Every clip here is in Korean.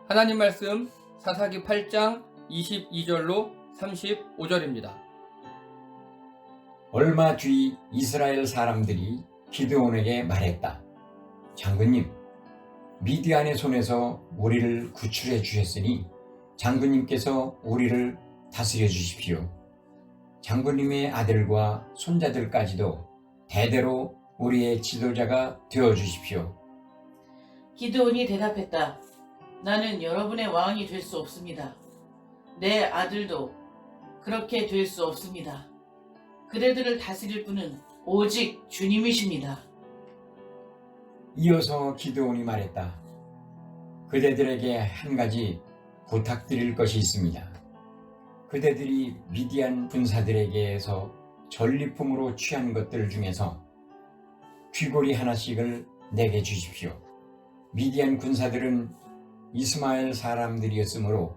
하나님 말씀 사사기 8장 22절로 35절입니다. 얼마 뒤 이스라엘 사람들이 기드온에게 말했다. 장군님, 미디안의 손에서 우리를 구출해 주셨으니 장군님께서 우리를 다스려 주십시오. 장군님의 아들과 손자들까지도 대대로 우리의 지도자가 되어 주십시오. 기드온이 대답했다. 나는 여러분의 왕이 될 수 없습니다. 내 아들도 그렇게 될 수 없습니다. 그대들을 다스릴 분은 오직 주님이십니다. 이어서 기드온이 말했다. 그대들에게 한 가지 부탁드릴 것이 있습니다. 그대들이 미디안 군사들에게서 전리품으로 취한 것들 중에서 귀고리 하나씩을 내게 주십시오. 미디안 군사들은 이스마엘 사람들이었으므로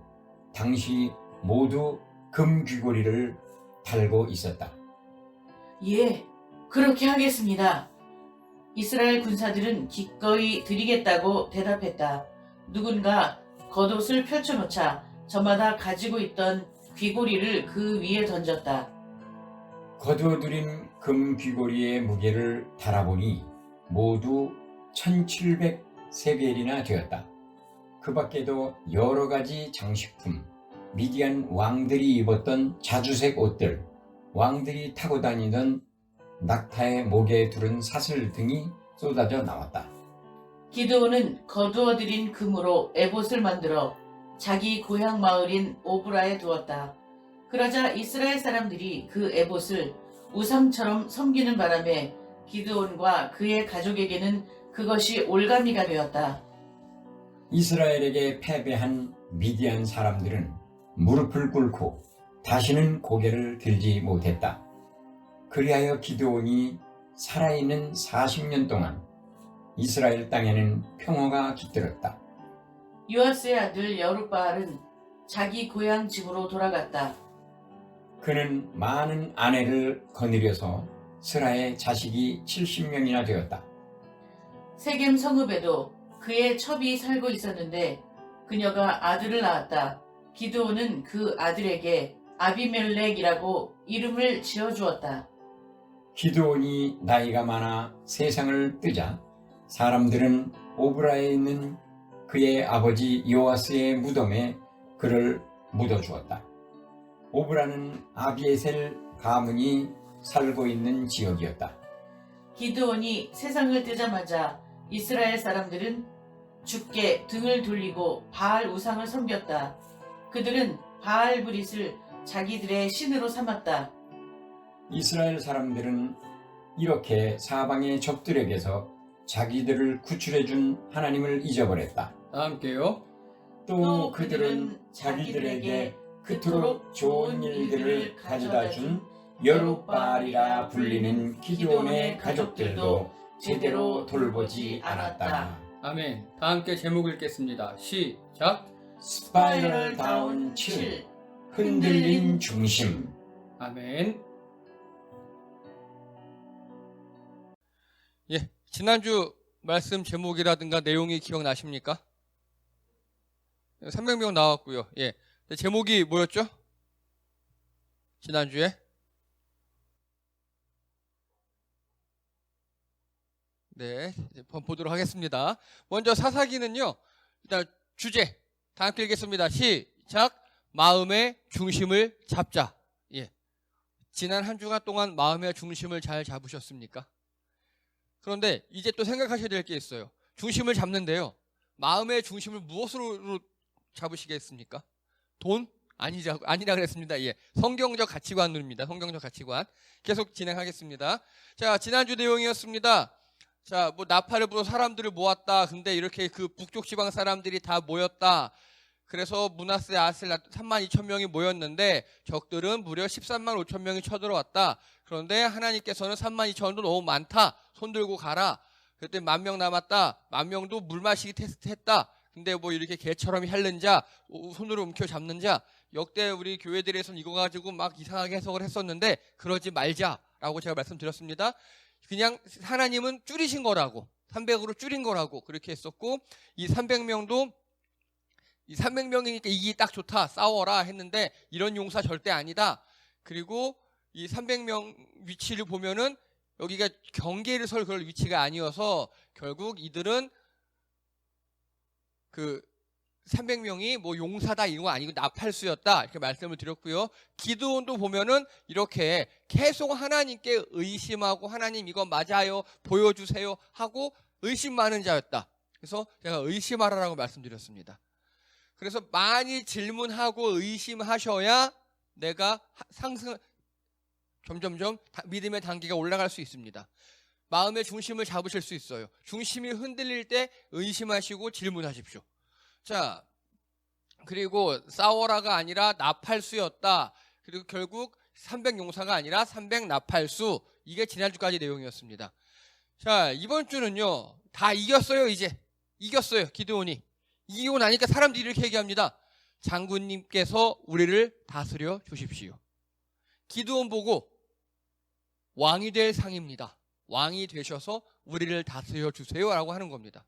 당시 모두 금 귀고리를 달고 있었다. 예, 그렇게 하겠습니다. 이스라엘 군사들은 기꺼이 드리겠다고 대답했다. 누군가 겉옷을 펼쳐놓자 저마다 가지고 있던 귀고리를 그 위에 던졌다. 거두어들인 금 귀고리의 무게를 달아보니 모두 1700세겔이나 되었다. 그 밖에도 여러 가지 장식품, 미디안 왕들이 입었던 자주색 옷들, 왕들이 타고 다니던 낙타의 목에 두른 사슬 등이 쏟아져 나왔다. 기드온은 거두어들인 금으로 에봇을 만들어 자기 고향 마을인 오브라에 두었다. 그러자 이스라엘 사람들이 그 에봇을 우상처럼 섬기는 바람에 기드온과 그의 가족에게는 그것이 올가미가 되었다. 이스라엘에게 패배한 미디안 사람들은 무릎을 꿇고 다시는 고개를 들지 못했다. 그리하여 기드온이 살아있는 40년 동안 이스라엘 땅에는 평화가 깃들었다. 요아스의 아들 여룻바알은 자기 고향 집으로 돌아갔다. 그는 많은 아내를 거느려서 스라의 자식이 70명이나 되었다. 세겜 성읍에도 그의 첩이 살고 있었는데 그녀가 아들을 낳았다. 기드온은 그 아들에게 아비멜렉이라고 이름을 지어주었다. 기드온이 나이가 많아 세상을 뜨자 사람들은 오브라에 있는 그의 아버지 요아스의 무덤에 그를 묻어주었다. 오브라는 아비에셀 가문이 살고 있는 지역이었다. 기드온이 세상을 뜨자마자 이스라엘 사람들은 주께 등을 돌리고 바알 우상을 섬겼다. 그들은 바알 브릿을 자기들의 신으로 삼았다. 이스라엘 사람들은 이렇게 사방의 적들에게서 자기들을 구출해준 하나님을 잊어버렸다. 다 함께요. 또 그들은 자기들에게 그토록 좋은 일들을 가져다 준 여룻바알이라 불리는 기드온의 가족들도 제대로 돌보지 않았다. 아멘. 다 함께 제목 읽겠습니다. 시작. 스파이럴 다운 7 흔들린 중심. 아멘. 예, 지난주 말씀 제목이라든가 내용이 기억나십니까? 300명 나왔고요. 예, 제목이 뭐였죠? 지난주에? 네, 이제 보도록 하겠습니다. 먼저 사사기는요, 일단 주제 다 함께 읽겠습니다. 시작. 마음의 중심을 잡자. 예, 지난 한 주간 동안 마음의 중심을 잘 잡으셨습니까? 그런데 이제 또 생각하셔야 될 게 있어요. 중심을 잡는데요, 마음의 중심을 무엇으로 잡으시겠습니까? 돈? 아니라 그랬습니다. 예, 성경적 가치관입니다. 성경적 가치관. 계속 진행하겠습니다. 자, 지난주 내용이었습니다. 자, 나팔을 불어 사람들을 모았다. 근데 이렇게 그 북쪽 지방 사람들이 다 모였다. 그래서 므낫세 아셀 32,000명이 모였는데 적들은 무려 13만 5천 명이 쳐들어왔다. 그런데 하나님께서는 32,000명도 너무 많다. 손 들고 가라. 그때 10,000명 남았다. 10,000명도 물 마시기 테스트했다. 근데 이렇게 개처럼 핥는 자, 손으로 움켜 잡는 자, 역대 우리 교회들에서는 이거 가지고 막 이상하게 해석을 했었는데 그러지 말자라고 제가 말씀드렸습니다. 그냥 하나님은 줄이신 거라고, 300으로 줄인 거라고 그렇게 했었고, 이 300명도 이 300명이니까 이기 딱 좋다. 싸워라 했는데 이런 용사 절대 아니다. 그리고 이 300명 위치를 보면은 여기가 경계를 설 그럴 위치가 아니어서 결국 이들은 그 300명이 뭐 용사다 이런 거 아니고 나팔수였다 이렇게 말씀을 드렸고요. 기드온도 보면은 이렇게 계속 하나님께 의심하고 하나님 이거 맞아요 보여주세요 하고 의심 많은 자였다. 그래서 제가 의심하라라고 말씀드렸습니다. 그래서 많이 질문하고 의심하셔야 내가 상승 점점점 믿음의 단계가 올라갈 수 있습니다. 마음의 중심을 잡으실 수 있어요. 중심이 흔들릴 때 의심하시고 질문하십시오. 자, 그리고 싸워라가 아니라 나팔수였다. 그리고 결국 300용사가 아니라 300나팔수. 이게 지난주까지 내용이었습니다. 자, 이번 주는요. 다 이겼어요. 이제 이겼어요. 기드온이. 이기고 나니까 사람들이 이렇게 얘기합니다. 장군님께서 우리를 다스려 주십시오. 기드온 보고 왕이 될 상입니다. 왕이 되셔서 우리를 다스려 주세요라고 하는 겁니다.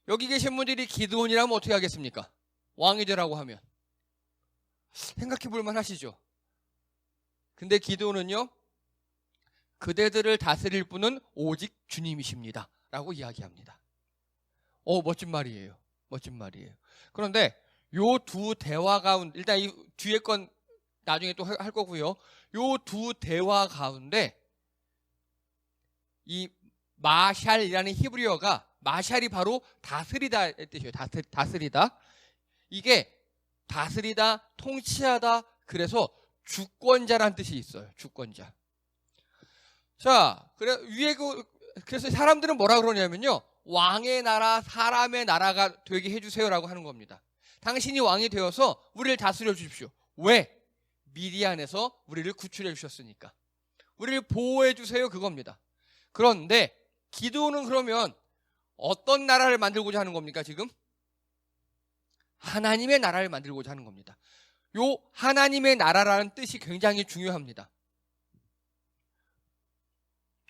여기 계신 분들이 기드온이라면 어떻게 하겠습니까? 왕이 되라고 하면 생각해 볼 만하시죠. 근데 기드온은요. 그대들을 다스릴 분은 오직 주님이십니다 라고 이야기합니다. 멋진 말이에요. 멋진 말이에요. 그런데 요 두 대화 가운데 일단 이 뒤에 건 나중에 또 할 거고요. 요 두 대화 가운데 이 마샬이라는 히브리어가 마샬이 바로 다스리다의 뜻이에요. 다스리다. 이게 다스리다, 통치하다. 그래서 주권자라는 뜻이 있어요. 주권자. 자, 그래서 사람들은 뭐라 그러냐면요. 왕의 나라, 사람의 나라가 되게 해주세요라고 하는 겁니다. 당신이 왕이 되어서 우리를 다스려 주십시오. 왜? 미디안에서 우리를 구출해 주셨으니까. 우리를 보호해 주세요. 그겁니다. 그런데 기드온은 그러면 어떤 나라를 만들고자 하는 겁니까? 지금? 하나님의 나라를 만들고자 하는 겁니다. 요 하나님의 나라라는 뜻이 굉장히 중요합니다.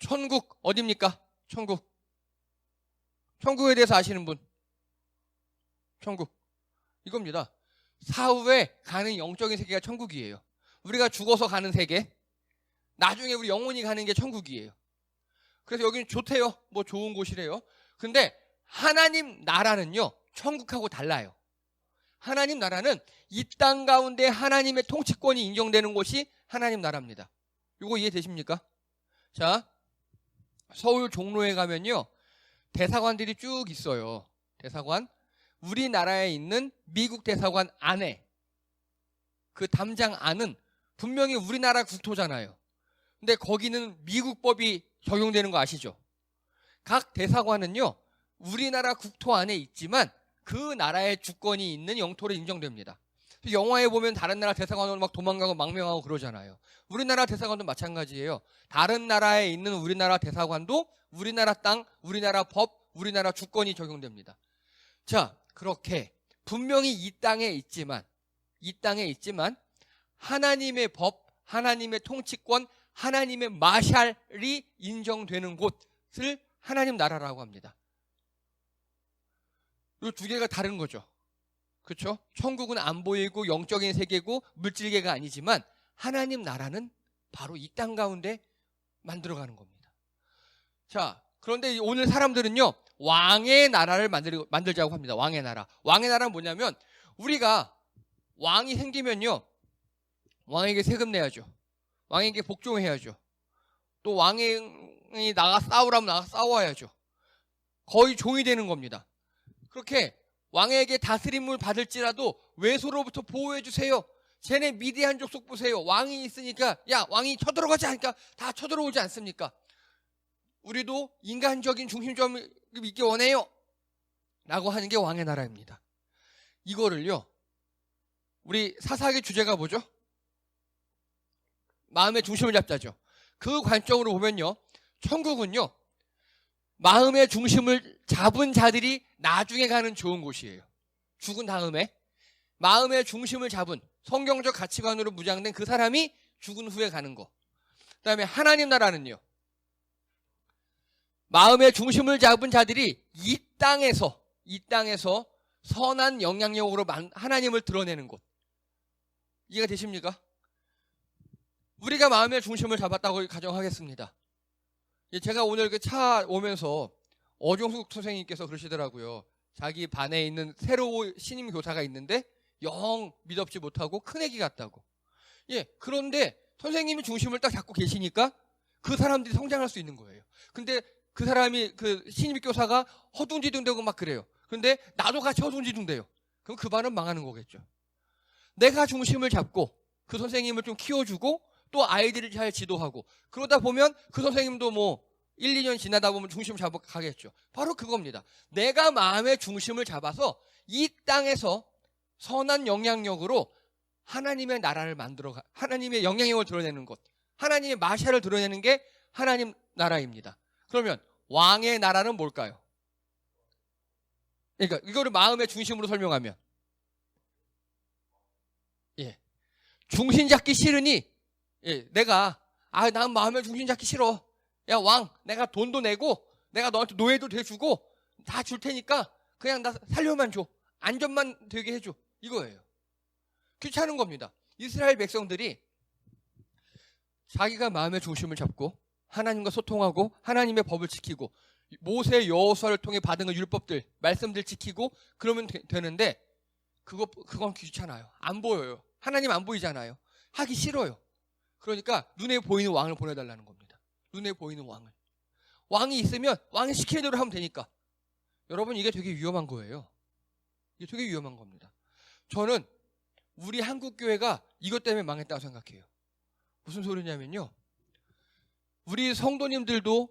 천국 어디입니까? 천국. 천국에 대해서 아시는 분? 천국. 이겁니다. 사후에 가는 영적인 세계가 천국이에요. 우리가 죽어서 가는 세계. 나중에 우리 영혼이 가는 게 천국이에요. 그래서 여기는 좋대요. 뭐 좋은 곳이래요. 근데 하나님 나라는요. 천국하고 달라요. 하나님 나라는 이 땅 가운데 하나님의 통치권이 인정되는 곳이 하나님 나라입니다. 이거 이해되십니까? 자, 서울 종로에 가면요. 대사관들이 쭉 있어요. 대사관. 우리나라에 있는 미국 대사관 안에 그 담장 안은 분명히 우리나라 국토잖아요. 근데 거기는 미국법이 적용되는 거 아시죠? 각 대사관은요. 우리나라 국토 안에 있지만 그 나라의 주권이 있는 영토로 인정됩니다. 영화에 보면 다른 나라 대사관으로 막 도망가고 망명하고 그러잖아요. 우리나라 대사관도 마찬가지예요. 다른 나라에 있는 우리나라 대사관도 우리나라 땅, 우리나라 법, 우리나라 주권이 적용됩니다. 자, 그렇게 분명히 이 땅에 있지만 하나님의 법, 하나님의 통치권, 하나님의 마샬이 인정되는 곳을 하나님 나라라고 합니다. 이 두 개가 다른 거죠. 그렇죠? 천국은 안 보이고 영적인 세계고 물질계가 아니지만 하나님 나라는 바로 이 땅 가운데 만들어가는 겁니다. 자, 그런데 오늘 사람들은요. 왕의 나라를 만들자고 합니다. 왕의 나라. 왕의 나라는 뭐냐면 우리가 왕이 생기면요. 왕에게 세금 내야죠. 왕에게 복종해야죠. 또 왕이 나가 싸우라면 나가 싸워야죠. 거의 종이 되는 겁니다. 그렇게 왕에게 다스림을 받을지라도 외소로부터 보호해 주세요. 쟤네 미디안 족속 보세요. 왕이 있으니까 야 왕이 쳐들어가지 않으니까 다 쳐들어오지 않습니까? 우리도 인간적인 중심점을 있기 원해요. 라고 하는 게 왕의 나라입니다. 이거를요. 우리 사사기 주제가 뭐죠? 마음의 중심을 잡자죠. 그 관점으로 보면요. 천국은요. 마음의 중심을 잡은 자들이 나중에 가는 좋은 곳이에요. 죽은 다음에 마음의 중심을 잡은 성경적 가치관으로 무장된 그 사람이 죽은 후에 가는 거. 그 다음에 하나님 나라는요. 마음의 중심을 잡은 자들이 이 땅에서 선한 영향력으로 하나님을 드러내는 곳. 이해가 되십니까? 우리가 마음의 중심을 잡았다고 가정하겠습니다. 제가 오늘 그 차 오면서 어종숙 선생님께서 그러시더라고요. 자기 반에 있는 새로 신임 교사가 있는데 영 믿업지 못하고 큰애기 같다고. 예, 그런데 선생님이 중심을 딱 잡고 계시니까 그 사람들이 성장할 수 있는 거예요. 근데 그 사람이 그 신임 교사가 허둥지둥대고 막 그래요. 근데 나도 같이 허둥지둥대요. 그럼 그 반은 망하는 거겠죠. 내가 중심을 잡고 그 선생님을 좀 키워주고 또 아이들을 잘 지도하고 그러다 보면 그 선생님도 뭐 1, 2년 지나다 보면 중심을 잡아 가겠죠. 바로 그겁니다. 내가 마음의 중심을 잡아서 이 땅에서 선한 영향력으로 하나님의 나라를 하나님의 영향력을 드러내는 것, 하나님의 마샤를 드러내는 게 하나님 나라입니다. 그러면 왕의 나라는 뭘까요? 그러니까 이거를 마음의 중심으로 설명하면, 예, 중심 잡기 싫으니, 예, 난 마음의 중심 잡기 싫어. 야, 왕, 내가 돈도 내고 내가 너한테 노예도 돼주고 다 줄 테니까 그냥 나 살려만 줘. 안전만 되게 해줘. 이거예요. 귀찮은 겁니다. 이스라엘 백성들이 자기가 마음의 중심을 잡고 하나님과 소통하고 하나님의 법을 지키고 모세 여호수아를 통해 받은 그 율법들, 말씀들 지키고 그러면 되는데 그건 귀찮아요. 안 보여요. 하나님 안 보이잖아요. 하기 싫어요. 그러니까 눈에 보이는 왕을 보내달라는 겁니다. 눈에 보이는 왕을. 왕이 있으면 왕이 시키는 대로 하면 되니까. 여러분, 이게 되게 위험한 거예요. 이게 되게 위험한 겁니다. 저는 우리 한국교회가 이것 때문에 망했다고 생각해요. 무슨 소리냐면요, 우리 성도님들도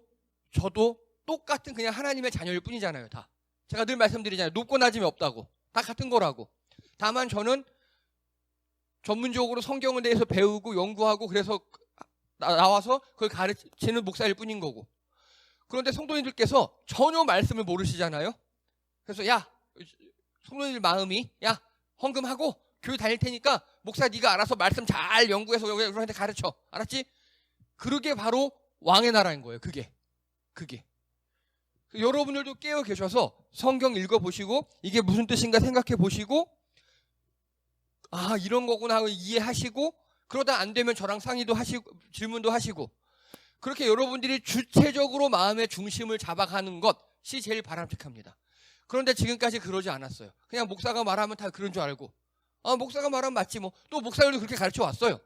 저도 똑같은 그냥 하나님의 자녀일 뿐이잖아요. 다. 제가 늘 말씀드리잖아요. 높고 낮음이 없다고. 다 같은 거라고. 다만 저는 전문적으로 성경에 대해서 배우고 연구하고 그래서 나와서 그걸 가르치는 목사일 뿐인 거고. 그런데 성도님들께서 전혀 말씀을 모르시잖아요. 그래서 야, 성도님들 마음이 야, 헌금하고 교회 다닐 테니까 목사 네가 알아서 말씀 잘 연구해서 우리한테 가르쳐. 알았지? 그게 바로 왕의 나라인 거예요. 그게. 여러분들도 깨어 계셔서 성경 읽어보시고 이게 무슨 뜻인가 생각해 보시고 아, 이런 거구나 하고 이해하시고 그러다 안 되면 저랑 상의도 하시고 질문도 하시고 그렇게 여러분들이 주체적으로 마음의 중심을 잡아가는 것이 제일 바람직합니다. 그런데 지금까지 그러지 않았어요. 그냥 목사가 말하면 다 그런 줄 알고 아, 목사가 말하면 맞지 뭐. 또 목사들도 그렇게 가르쳐 왔어요.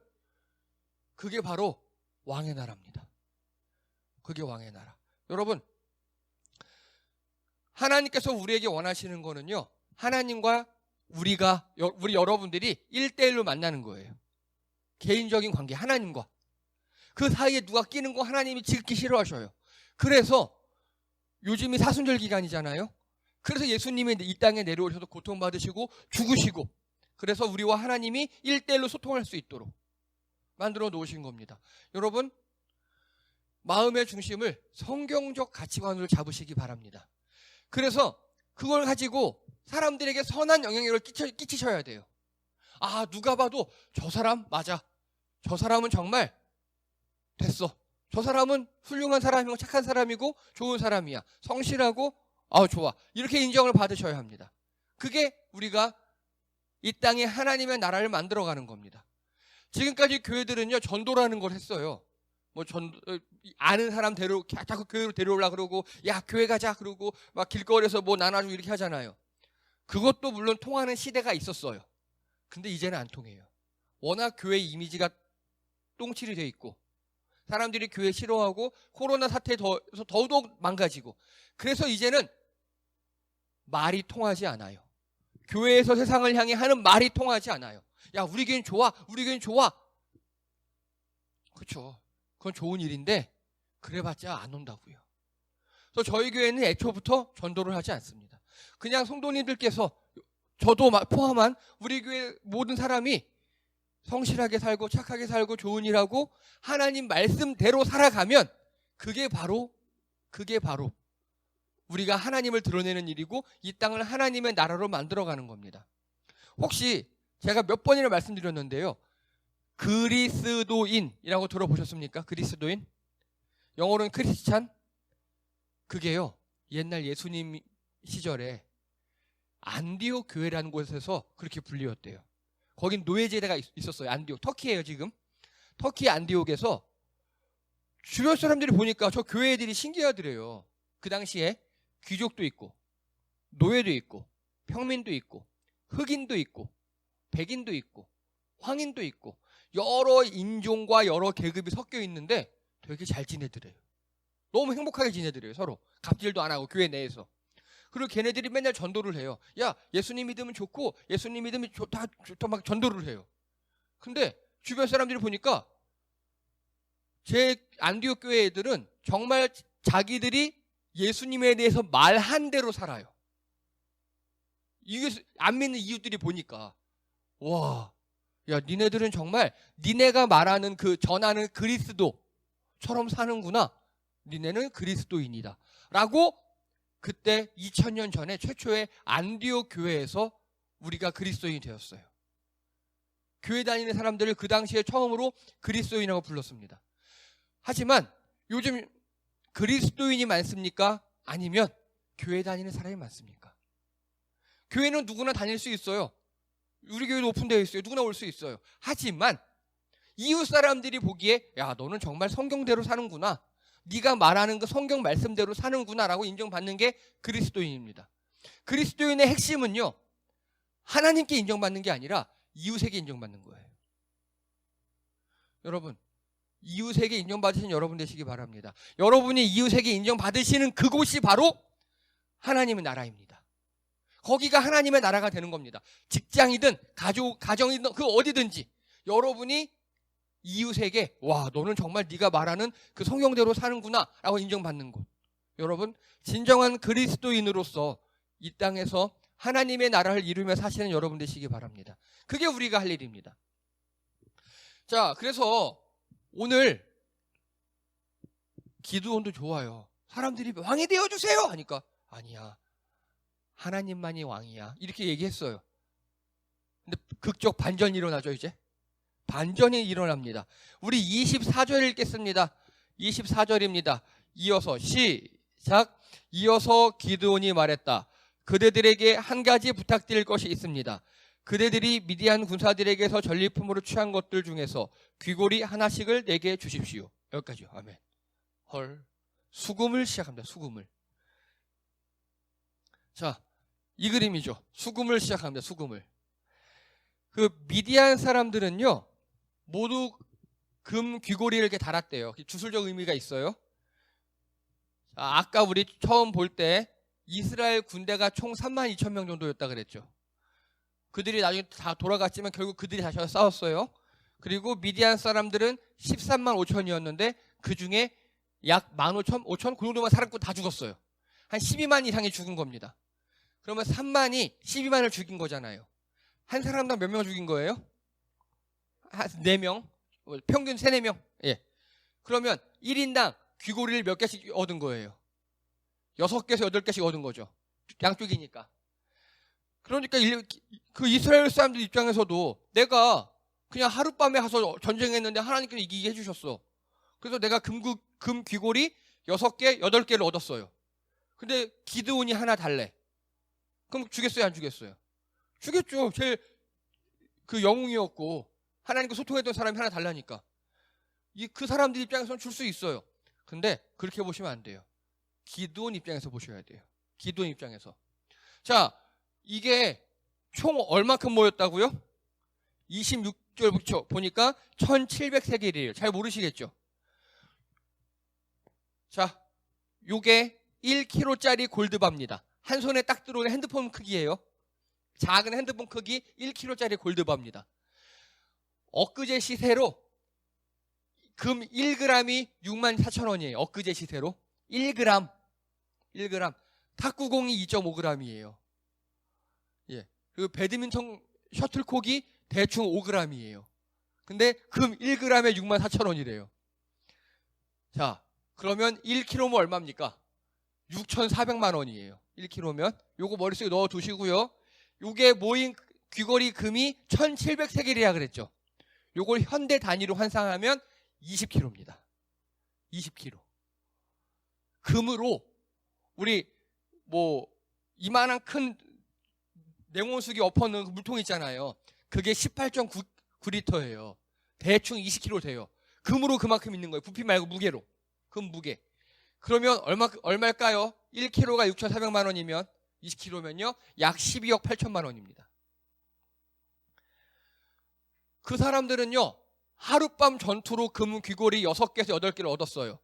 그게 바로 왕의 나라입니다. 그게 왕의 나라. 여러분, 하나님께서 우리에게 원하시는 거는요, 하나님과 우리 여러분들이 1대1로 만나는 거예요. 개인적인 관계, 하나님과. 그 사이에 누가 끼는 거 하나님이 지극히 싫어하셔요. 그래서 요즘이 사순절 기간이잖아요. 그래서 예수님이 이 땅에 내려오셔서 고통받으시고 죽으시고 그래서 우리와 하나님이 1대1로 소통할 수 있도록 만들어 놓으신 겁니다. 여러분, 마음의 중심을 성경적 가치관으로 잡으시기 바랍니다. 그래서 그걸 가지고 사람들에게 선한 영향력을 끼치셔야 돼요. 아, 누가 봐도 저 사람 맞아. 저 사람은 정말 됐어. 저 사람은 훌륭한 사람이고 착한 사람이고 좋은 사람이야. 성실하고 좋아. 이렇게 인정을 받으셔야 합니다. 그게 우리가 이 땅에 하나님의 나라를 만들어가는 겁니다. 지금까지 교회들은요, 전도라는 걸 했어요. 아는 사람 자꾸 교회로 데려오려고 그러고, 야, 교회 가자 그러고, 막 길거리에서 뭐 나눠주고 이렇게 하잖아요. 그것도 물론 통하는 시대가 있었어요. 근데 이제는 안 통해요. 워낙 교회 이미지가 똥칠이 돼 있고, 사람들이 교회 싫어하고, 코로나 사태에 더더욱 망가지고, 그래서 이제는 말이 통하지 않아요. 교회에서 세상을 향해 하는 말이 통하지 않아요. 야, 우리 교회는 좋아. 우리 교회는 좋아. 그렇죠. 그건 좋은 일인데 그래봤자 안 온다고요. 그래서 저희 교회는 애초부터 전도를 하지 않습니다. 그냥 성도님들께서 저도 포함한 우리 교회 모든 사람이 성실하게 살고 착하게 살고 좋은 일하고 하나님 말씀대로 살아가면 그게 바로 우리가 하나님을 드러내는 일이고 이 땅을 하나님의 나라로 만들어가는 겁니다. 혹시 제가 몇 번이나 말씀드렸는데요, 그리스도인이라고 들어보셨습니까? 그리스도인? 영어로는 크리스찬? 그게요, 옛날 예수님 시절에 안디옥 교회라는 곳에서 그렇게 불리웠대요. 거긴 노예제대가 있었어요. 안디옥. 터키예요, 지금. 터키 안디옥에서 주변 사람들이 보니까 저 교회 애들이 신기하더래요. 그 당시에 귀족도 있고 노예도 있고 평민도 있고 흑인도 있고 백인도 있고 황인도 있고 여러 인종과 여러 계급이 섞여 있는데 되게 잘 지내더래요. 너무 행복하게 지내더래요. 서로 갑질도 안 하고 교회 내에서. 그리고 걔네들이 맨날 전도를 해요. 야, 예수님 믿으면 좋고 예수님 믿으면 좋다 막 전도를 해요. 근데 주변 사람들이 보니까 제 안디옥 교회 애들은 정말 자기들이 예수님에 대해서 말한 대로 살아요. 이게 안 믿는 이웃들이 보니까 와, 야, 니네들은 정말 니네가 말하는 그 전하는 그리스도처럼 사는구나. 니네는 그리스도인이다. 라고 그때 2000년 전에 최초의 안디옥 교회에서 우리가 그리스도인이 되었어요. 교회 다니는 사람들을 그 당시에 처음으로 그리스도인이라고 불렀습니다. 하지만 요즘 그리스도인이 많습니까? 아니면 교회 다니는 사람이 많습니까? 교회는 누구나 다닐 수 있어요. 우리 교회도 오픈되어 있어요. 누구나 올 수 있어요. 하지만 이웃 사람들이 보기에 야, 너는 정말 성경대로 사는구나. 네가 말하는 그 성경 말씀대로 사는구나 라고 인정받는 게 그리스도인입니다. 그리스도인의 핵심은요, 하나님께 인정받는 게 아니라 이웃에게 인정받는 거예요. 여러분, 이웃에게 인정받으시는 여러분 되시기 바랍니다. 여러분이 이웃에게 인정받으시는 그곳이 바로 하나님의 나라입니다. 거기가 하나님의 나라가 되는 겁니다. 직장이든 가정이든 그 어디든지 여러분이 이웃에게 와, 너는 정말 네가 말하는 그 성경대로 사는구나 라고 인정받는 곳. 여러분, 진정한 그리스도인으로서 이 땅에서 하나님의 나라를 이루며 사시는 여러분 되시기 바랍니다. 그게 우리가 할 일입니다. 자, 그래서 오늘 기드온도 좋아요. 사람들이 왕이 되어주세요 하니까 아니야, 하나님만이 왕이야 이렇게 얘기했어요. 근데 극적 반전이 일어나죠. 이제 반전이 일어납니다. 우리 24절 읽겠습니다. 24절입니다. 이어서 시작. 이어서 기드온이 말했다. 그대들에게 한 가지 부탁드릴 것이 있습니다. 그대들이 미디안 군사들에게서 전리품으로 취한 것들 중에서 귀고리 하나씩을 내게 주십시오. 여기까지요. 아멘. 헐. 수금을 시작합니다. 수금을. 자, 이 그림이죠. 수금을 시작합니다. 수금을. 그 미디안 사람들은요, 모두 금 귀고리를 이렇게 달았대요. 주술적 의미가 있어요. 아까 우리 처음 볼 때 이스라엘 군대가 총 32,000명 정도였다 그랬죠. 그들이 나중에 다 돌아갔지만 결국 그들이 다시 와서 싸웠어요. 그리고 미디안 사람들은 13만 5천이었는데 그 중에 약 15,000, 그 정도만 살았고 다 죽었어요. 한 12만 이상이 죽은 겁니다. 그러면 3만이 12만을 죽인 거잖아요. 한 사람당 몇 명 죽인 거예요? 한 4명? 평균 3, 4명? 예. 그러면 1인당 귀고리를 몇 개씩 얻은 거예요? 6개에서 8개씩 얻은 거죠. 양쪽이니까. 그러니까 그 이스라엘 사람들 입장에서도 내가 그냥 하룻밤에 가서 전쟁했는데 하나님께서 이기게 해주셨어. 그래서 내가 금 귀고리 6개, 8개를 얻었어요. 근데 기드온이 하나 달래. 그럼 주겠어요, 안 주겠어요? 주겠죠. 제일 그 영웅이었고 하나님과 소통했던 사람이 하나 달라니까. 그 사람들 입장에서는 줄 수 있어요. 근데 그렇게 보시면 안 돼요. 기드온 입장에서 보셔야 돼요. 기드온 입장에서. 자, 이게 총 얼마큼 모였다고요? 26절 보니까 1700세겔이에요. 잘 모르시겠죠? 자, 요게 1kg짜리 골드바입니다. 한 손에 딱 들어오는 핸드폰 크기예요. 작은 핸드폰 크기 1kg짜리 골드바입니다. 엊그제 시세로 금 1g이 64,000원이에요. 엊그제 시세로 1g. 탁구공이 2.5g이에요. 예. 그리고 배드민턴 셔틀콕이 대충 5g이에요. 근데 금 1g에 64,000원이래요. 자, 그러면 1kg면 얼마입니까? 6,400만 원이에요. 1kg면. 요거 머릿속에 넣어 두시고요. 요게 모인 귀걸이 금이 1700세겔이라 그랬죠. 요걸 현대 단위로 환산하면 20kg입니다. 20kg. 금으로 우리 뭐 이만한 큰 냉온수기 엎어놓은 그 물통 있잖아요. 그게 18.9리터예요. 대충 20kg 돼요. 금으로 그만큼 있는 거예요. 부피 말고 무게로. 금 무게. 그러면 얼마일까요? 1kg가 6,400만 원이면 20kg면요. 약 12억 8천만 원입니다. 그 사람들은요. 하룻밤 전투로 금 귀걸이 6개에서 8개를 얻었어요.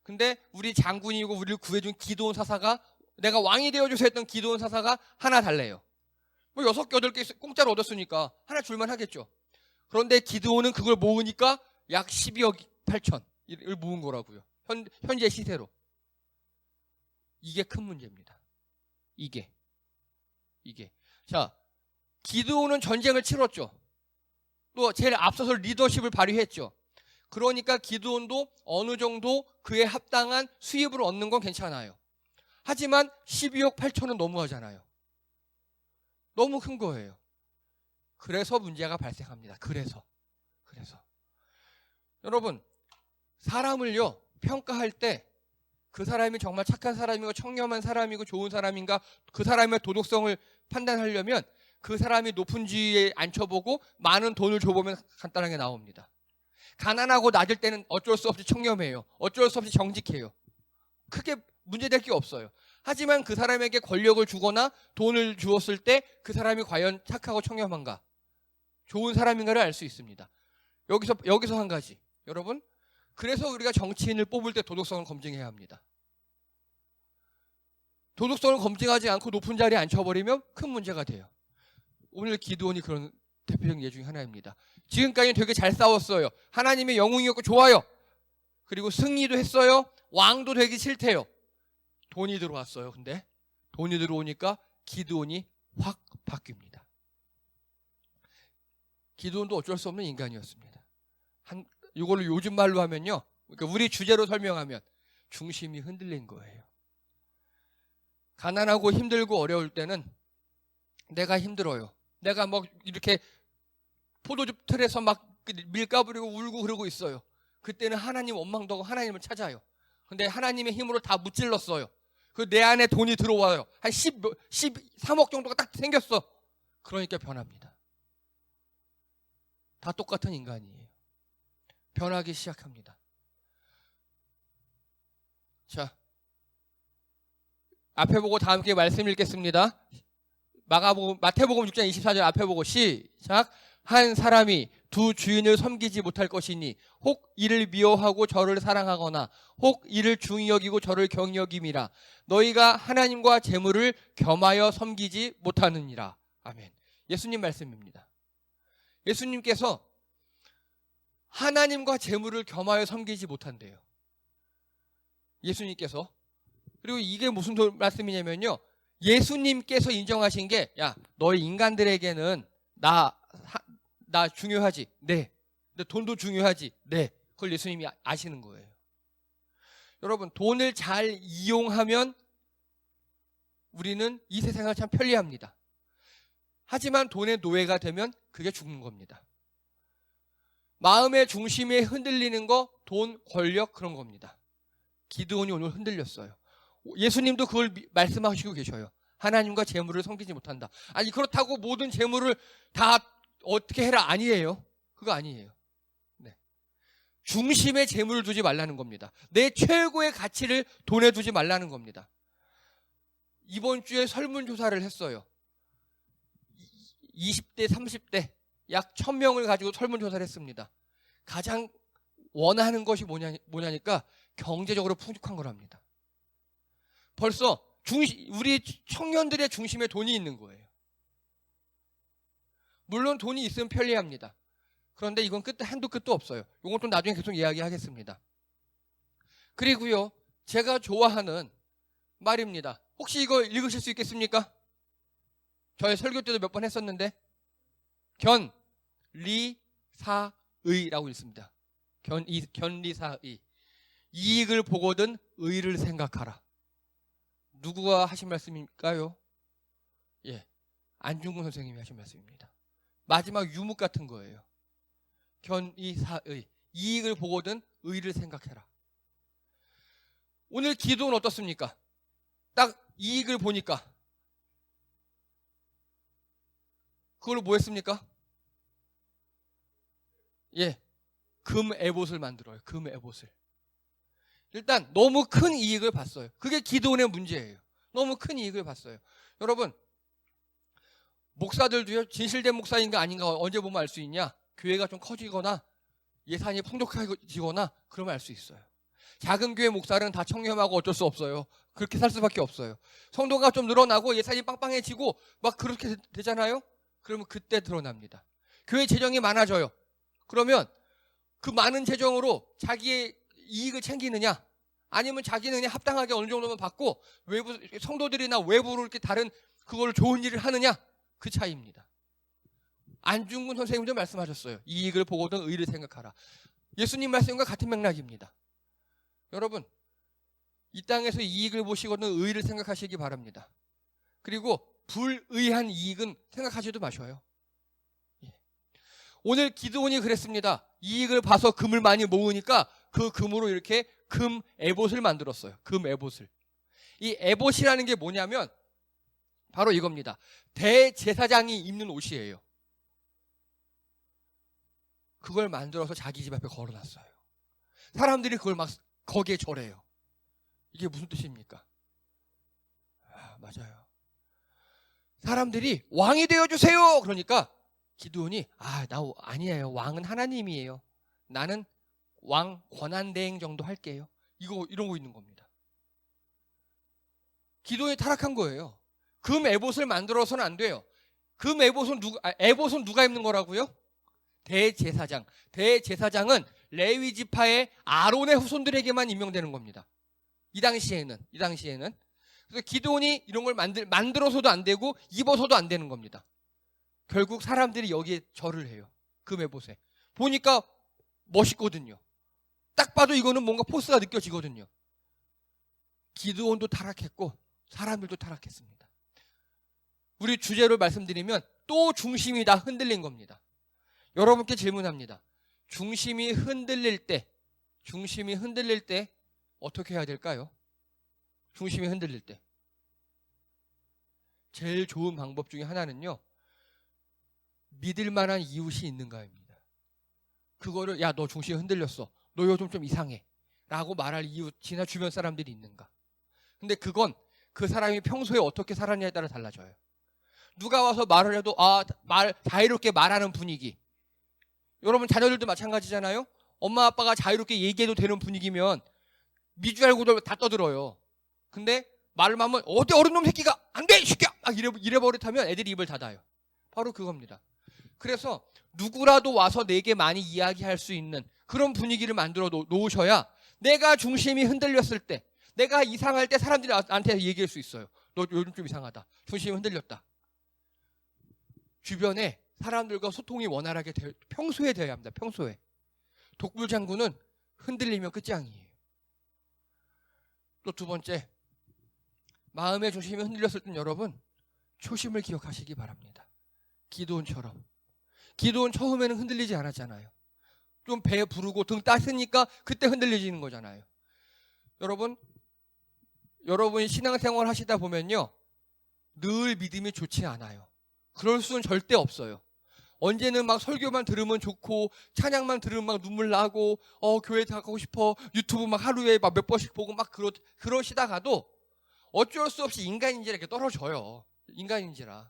근데 우리 장군이고 우리를 구해준 기드온 사사가 내가 왕이 되어주세요 했던 기드온 사사가 하나 달래요. 뭐 6개, 8개 공짜로 얻었으니까 하나 줄만 하겠죠. 그런데 기드온은 그걸 모으니까 약 12억 8천을 모은 거라고요. 현재 시세로. 이게 큰 문제입니다. 이게. 자, 기드온은 전쟁을 치렀죠. 또 제일 앞서서 리더십을 발휘했죠. 그러니까 기드온도 어느 정도 그에 합당한 수입을 얻는 건 괜찮아요. 하지만 12억 8천은 너무하잖아요. 너무 큰 거예요. 그래서 문제가 발생합니다. 그래서. 여러분, 사람을요, 평가할 때 그 사람이 정말 착한 사람이고 청렴한 사람이고 좋은 사람인가 그 사람의 도덕성을 판단하려면 그 사람이 높은 지위에 앉혀보고 많은 돈을 줘보면 간단하게 나옵니다. 가난하고 낮을 때는 어쩔 수 없이 청렴해요. 어쩔 수 없이 정직해요. 크게 문제될 게 없어요. 하지만 그 사람에게 권력을 주거나 돈을 주었을 때 그 사람이 과연 착하고 청렴한가 좋은 사람인가를 알 수 있습니다. 여기서 한 가지. 여러분, 그래서 우리가 정치인을 뽑을 때 도덕성을 검증해야 합니다. 도덕성을 검증하지 않고 높은 자리에 앉혀버리면 큰 문제가 돼요. 오늘 기드온이 그런 대표적인 예 중에 하나입니다. 지금까지 되게 잘 싸웠어요. 하나님의 영웅이었고 좋아요. 그리고 승리도 했어요. 왕도 되기 싫대요. 돈이 들어왔어요. 근데 돈이 들어오니까 기드온이 확 바뀝니다. 기드온도 어쩔 수 없는 인간이었습니다. 이걸로 요즘 말로 하면요. 그러니까 우리 주제로 설명하면 중심이 흔들린 거예요. 가난하고 힘들고 어려울 때는 내가 힘들어요. 내가 뭐 이렇게 포도즙 틀에서 막 밀가부리고 울고 그러고 있어요. 그때는 하나님 원망도 하고 하나님을 찾아요. 근데 하나님의 힘으로 다 무찔렀어요. 그 내 안에 돈이 들어와요. 한 13억 정도가 딱 생겼어. 그러니까 변합니다. 다 똑같은 인간이에요. 변하기 시작합니다. 자, 앞에 보고 다 함께 말씀 읽겠습니다. 마태복음 6장 24절 앞에 보고 시작. 한 사람이 두 주인을 섬기지 못할 것이니 혹 이를 미워하고 저를 사랑하거나 혹 이를 중히 여기고 저를 경히 여김이라. 너희가 하나님과 재물을 겸하여 섬기지 못하느니라. 아멘. 예수님 말씀입니다. 예수님께서 하나님과 재물을 겸하여 섬기지 못한대요. 예수님께서. 그리고 이게 무슨 말씀이냐면요. 예수님께서 인정하신 게, 야, 너희 인간들에게는 나 중요하지. 네. 근데 돈도 중요하지. 네. 그걸 예수님이 아시는 거예요. 여러분, 돈을 잘 이용하면 우리는 이 세상을 참 편리합니다. 하지만 돈의 노예가 되면 그게 죽는 겁니다. 마음의 중심에 흔들리는 거, 돈, 권력 그런 겁니다. 기드온이 오늘 흔들렸어요. 예수님도 그걸 말씀하시고 계셔요. 하나님과 재물을 섬기지 못한다. 아니 그렇다고 모든 재물을 다 어떻게 해라 아니에요. 그거 아니에요. 네. 중심에 재물을 두지 말라는 겁니다. 내 최고의 가치를 돈에 두지 말라는 겁니다. 이번 주에 설문조사를 했어요. 20대, 30대 약 1000명을 가지고 설문조사를 했습니다. 가장 원하는 것이 뭐냐니까 경제적으로 풍족한 거랍니다. 벌써 우리 청년들의 중심에 돈이 있는 거예요. 물론 돈이 있으면 편리합니다. 그런데 이건 한도 끝도 없어요. 이건 또 나중에 계속 이야기하겠습니다. 그리고요, 제가 좋아하는 말입니다. 혹시 이거 읽으실 수 있겠습니까? 저의 설교 때도 몇 번 했었는데 견리사의라고 읽습니다. 견리사의. 이익을 보거든 의를 생각하라. 누구가 하신 말씀일까요? 예, 안중근 선생님이 하신 말씀입니다. 마지막 유묵 같은 거예요. 견리사의. 이익을 보거든 의를 생각해라. 오늘 기도는 어떻습니까? 딱 이익을 보니까 그걸로 뭐 했습니까? 예, 금 에봇을 만들어요. 금 에봇을. 일단 너무 큰 이익을 봤어요. 그게 기드온의 문제예요. 너무 큰 이익을 봤어요. 여러분, 목사들도요, 진실된 목사인가 아닌가 언제 보면 알 수 있냐? 교회가 좀 커지거나 예산이 풍족해지거나 그러면 알 수 있어요. 작은 교회 목사는 다 청렴하고 어쩔 수 없어요. 그렇게 살 수밖에 없어요. 성도가 좀 늘어나고 예산이 빵빵해지고 막 그렇게 되잖아요. 그러면 그때 드러납니다. 교회 재정이 많아져요. 그러면 그 많은 재정으로 자기의 이익을 챙기느냐, 아니면 자기는 그냥 합당하게 어느 정도만 받고 외부 성도들이나 외부로 이렇게 다른 그걸 좋은 일을 하느냐, 그 차이입니다. 안중근 선생님도 말씀하셨어요. 이익을 보고든 의를 생각하라. 예수님 말씀과 같은 맥락입니다. 여러분, 이 땅에서 이익을 보시거든 의를 생각하시기 바랍니다. 그리고 불의한 이익은 생각하지도 마셔요. 예. 오늘 기드온이 그랬습니다. 이익을 봐서 금을 많이 모으니까 그 금으로 이렇게 금 에봇을 만들었어요. 금 에봇을. 이 에봇이라는 게 뭐냐면 바로 이겁니다. 대제사장이 입는 옷이에요. 그걸 만들어서 자기 집 앞에 걸어놨어요. 사람들이 그걸 막 거기에 절해요. 이게 무슨 뜻입니까? 맞아요. 사람들이 왕이 되어주세요. 그러니까 기드온이 나 아니에요. 왕은 하나님이에요. 나는 왕 권한대행 정도 할게요. 이러고 있는 겁니다. 기드온이 타락한 거예요. 금 에봇을 만들어서는 안 돼요. 금 에봇은 에봇은 누가 입는 거라고요? 대제사장. 대제사장은 레위 지파의 아론의 후손들에게만 임명되는 겁니다. 이 당시에는. 그래서 기드온이 이런 걸 만들어서도 안 되고 입어서도 안 되는 겁니다. 결국 사람들이 여기에 절을 해요. 금 에봇에. 보니까 멋있거든요. 딱 봐도 이거는 뭔가 포스가 느껴지거든요. 기드온도 타락했고 사람들도 타락했습니다. 우리 주제로 말씀드리면 또 중심이 다 흔들린 겁니다. 여러분께 질문합니다. 중심이 흔들릴 때 어떻게 해야 될까요? 중심이 흔들릴 때 제일 좋은 방법 중에 하나는요, 믿을 만한 이웃이 있는가입니다. 그거를 야, 너 중심이 흔들렸어, 너 요즘 좀 이상해 라고 말할 이웃이나 주변 사람들이 있는가. 근데 그건 그 사람이 평소에 어떻게 살았냐에 따라 달라져요. 누가 와서 말을 해도 자유롭게 말하는 분위기. 여러분 자녀들도 마찬가지잖아요. 엄마 아빠가 자유롭게 얘기해도 되는 분위기면 미주 알고도 다 떠들어요. 근데 말을 하면 어디 어른놈 새끼가 안 돼! 시켜! 막 이래 버릇하면 애들이 입을 닫아요. 바로 그겁니다. 그래서 누구라도 와서 내게 많이 이야기할 수 있는 그런 분위기를 만들어 놓으셔야 내가 중심이 흔들렸을 때, 내가 이상할 때 사람들이 나한테 얘기할 수 있어요. 너 요즘 좀 이상하다. 중심이 흔들렸다. 주변에 사람들과 소통이 원활하게 평소에 되어야 합니다. 평소에. 독불장군은 흔들리면 끝장이에요. 또 두 번째, 마음의 중심이 흔들렸을 땐 여러분 초심을 기억하시기 바랍니다. 기드온처럼. 기드온 처음에는 흔들리지 않았잖아요. 좀 배 부르고 등 따스니까 그때 흔들리지는 거잖아요. 여러분이 신앙생활 하시다 보면요, 늘 믿음이 좋지 않아요. 그럴 수는 절대 없어요. 언제는 막 설교만 들으면 좋고 찬양만 들으면 막 눈물 나고 교회 가고 싶어, 유튜브 막 하루에 막 몇 번씩 보고 막 그러시다가도 어쩔 수 없이 인간인지라 이렇게 떨어져요. 인간인지라.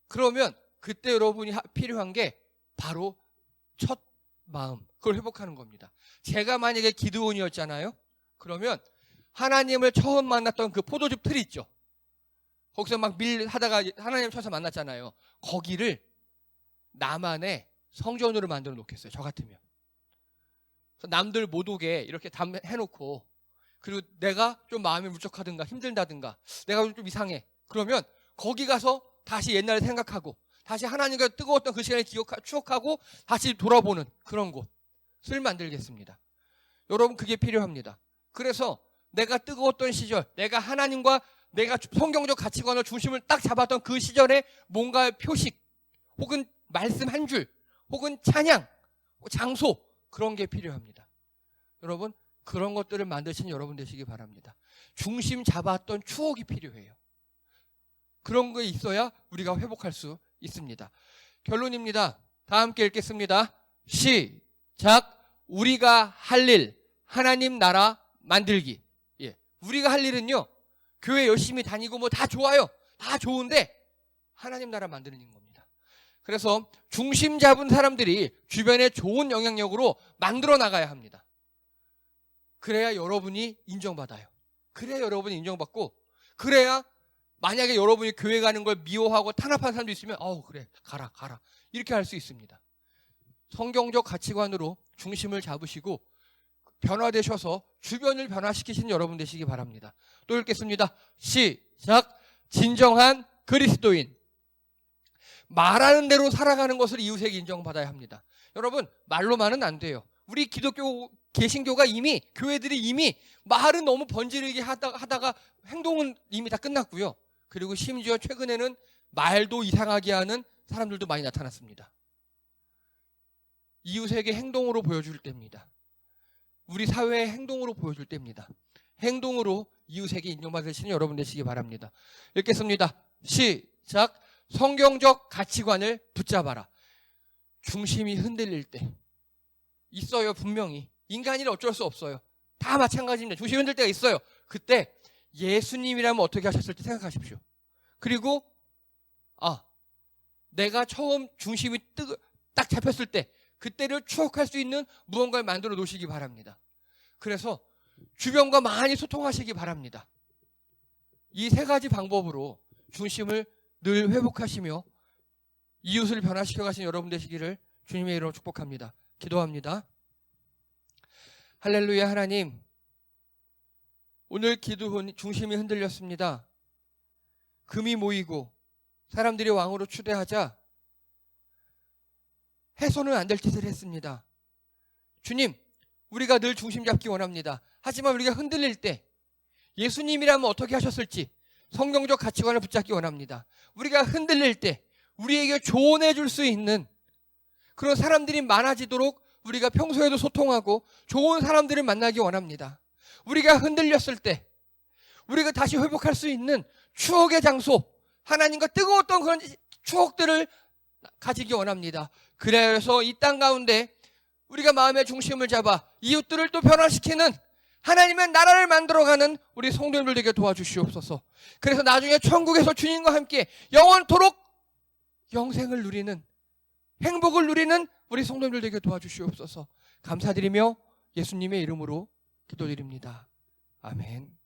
그러면 그때 여러분이 필요한 게 바로 첫 마음, 그걸 회복하는 겁니다. 제가 만약에 기드온이었잖아요. 그러면 하나님을 처음 만났던 그 포도즙 틀 있죠. 거기서 막 하다가 하나님 쳐서 만났잖아요. 거기를 나만의 성전으로 만들어 놓겠어요. 저 같으면. 그래서 남들 못 오게 이렇게 해놓고, 그리고 내가 좀 마음이 물적하든가 힘들다든가 내가 좀 이상해. 그러면 거기 가서 다시 옛날에 생각하고 다시 하나님과 뜨거웠던 그 시간을 추억하고 다시 돌아보는 그런 곳을 만들겠습니다. 여러분 그게 필요합니다. 그래서 내가 뜨거웠던 시절, 내가 하나님과 내가 성경적 가치관을 중심을 딱 잡았던 그 시절에 뭔가 표식 혹은 말씀 한 줄 혹은 찬양, 장소, 그런 게 필요합니다. 여러분 그런 것들을 만드신 여러분 되시기 바랍니다. 중심 잡았던 추억이 필요해요. 그런 게 있어야 우리가 회복할 수 있습니다. 결론입니다. 다 함께 읽겠습니다. 시작. 우리가 할 일, 하나님 나라 만들기. 예. 우리가 할 일은요, 교회 열심히 다니고 뭐 다 좋아요. 다 좋은데 하나님 나라 만드는 겁니다. 그래서 중심 잡은 사람들이 주변에 좋은 영향력으로 만들어 나가야 합니다. 그래야 여러분이 인정받아요. 그래야 여러분이 인정받고, 그래야 만약에 여러분이 교회 가는 걸 미워하고 탄압한 사람도 있으면 그래 가라 이렇게 할 수 있습니다. 성경적 가치관으로 중심을 잡으시고 변화되셔서 주변을 변화시키시는 여러분 되시기 바랍니다. 또 읽겠습니다. 시작. 진정한 그리스도인. 말하는 대로 살아가는 것을 이웃에게 인정받아야 합니다. 여러분, 말로만은 안 돼요. 우리 기독교 개신교가 이미, 교회들이 이미 말은 너무 번지르게 하다가 행동은 이미 다 끝났고요. 그리고 심지어 최근에는 말도 이상하게 하는 사람들도 많이 나타났습니다. 이웃에게 행동으로 보여줄 때입니다. 우리 사회의 행동으로 보여줄 때입니다. 행동으로 이웃에게 인정받으시는 여러분 되시기 바랍니다. 읽겠습니다. 시작. 성경적 가치관을 붙잡아라. 중심이 흔들릴 때 있어요. 분명히 인간이라 어쩔 수 없어요. 다 마찬가지입니다. 중심이 흔들 때가 있어요. 그때 예수님이라면 어떻게 하셨을지 생각하십시오. 그리고 내가 처음 중심이 딱 잡혔을 때 그때를 추억할 수 있는 무언가를 만들어 놓으시기 바랍니다. 그래서 주변과 많이 소통하시기 바랍니다. 이 세 가지 방법으로 중심을 늘 회복하시며 이웃을 변화시켜 가신 여러분 되시기를 주님의 이름으로 축복합니다. 기도합니다. 할렐루야. 하나님, 오늘 기도 중심이 흔들렸습니다. 금이 모이고 사람들이 왕으로 추대하자 해서는 안 될 짓을 했습니다. 주님, 우리가 늘 중심 잡기 원합니다. 하지만 우리가 흔들릴 때 예수님이라면 어떻게 하셨을지 성경적 가치관을 붙잡기 원합니다. 우리가 흔들릴 때 우리에게 조언해 줄 수 있는 그런 사람들이 많아지도록 우리가 평소에도 소통하고 좋은 사람들을 만나기 원합니다. 우리가 흔들렸을 때 우리가 다시 회복할 수 있는 추억의 장소, 하나님과 뜨거웠던 그런 추억들을 가지기 원합니다. 그래서 이 땅 가운데 우리가 마음의 중심을 잡아 이웃들을 또 변화시키는 하나님의 나라를 만들어가는 우리 성도님들 되게 도와주시옵소서. 그래서 나중에 천국에서 주님과 함께 영원토록 영생을 누리는, 행복을 누리는 우리 성도님들 되게 도와주시옵소서. 감사드리며 예수님의 이름으로 기도드립니다. 아멘.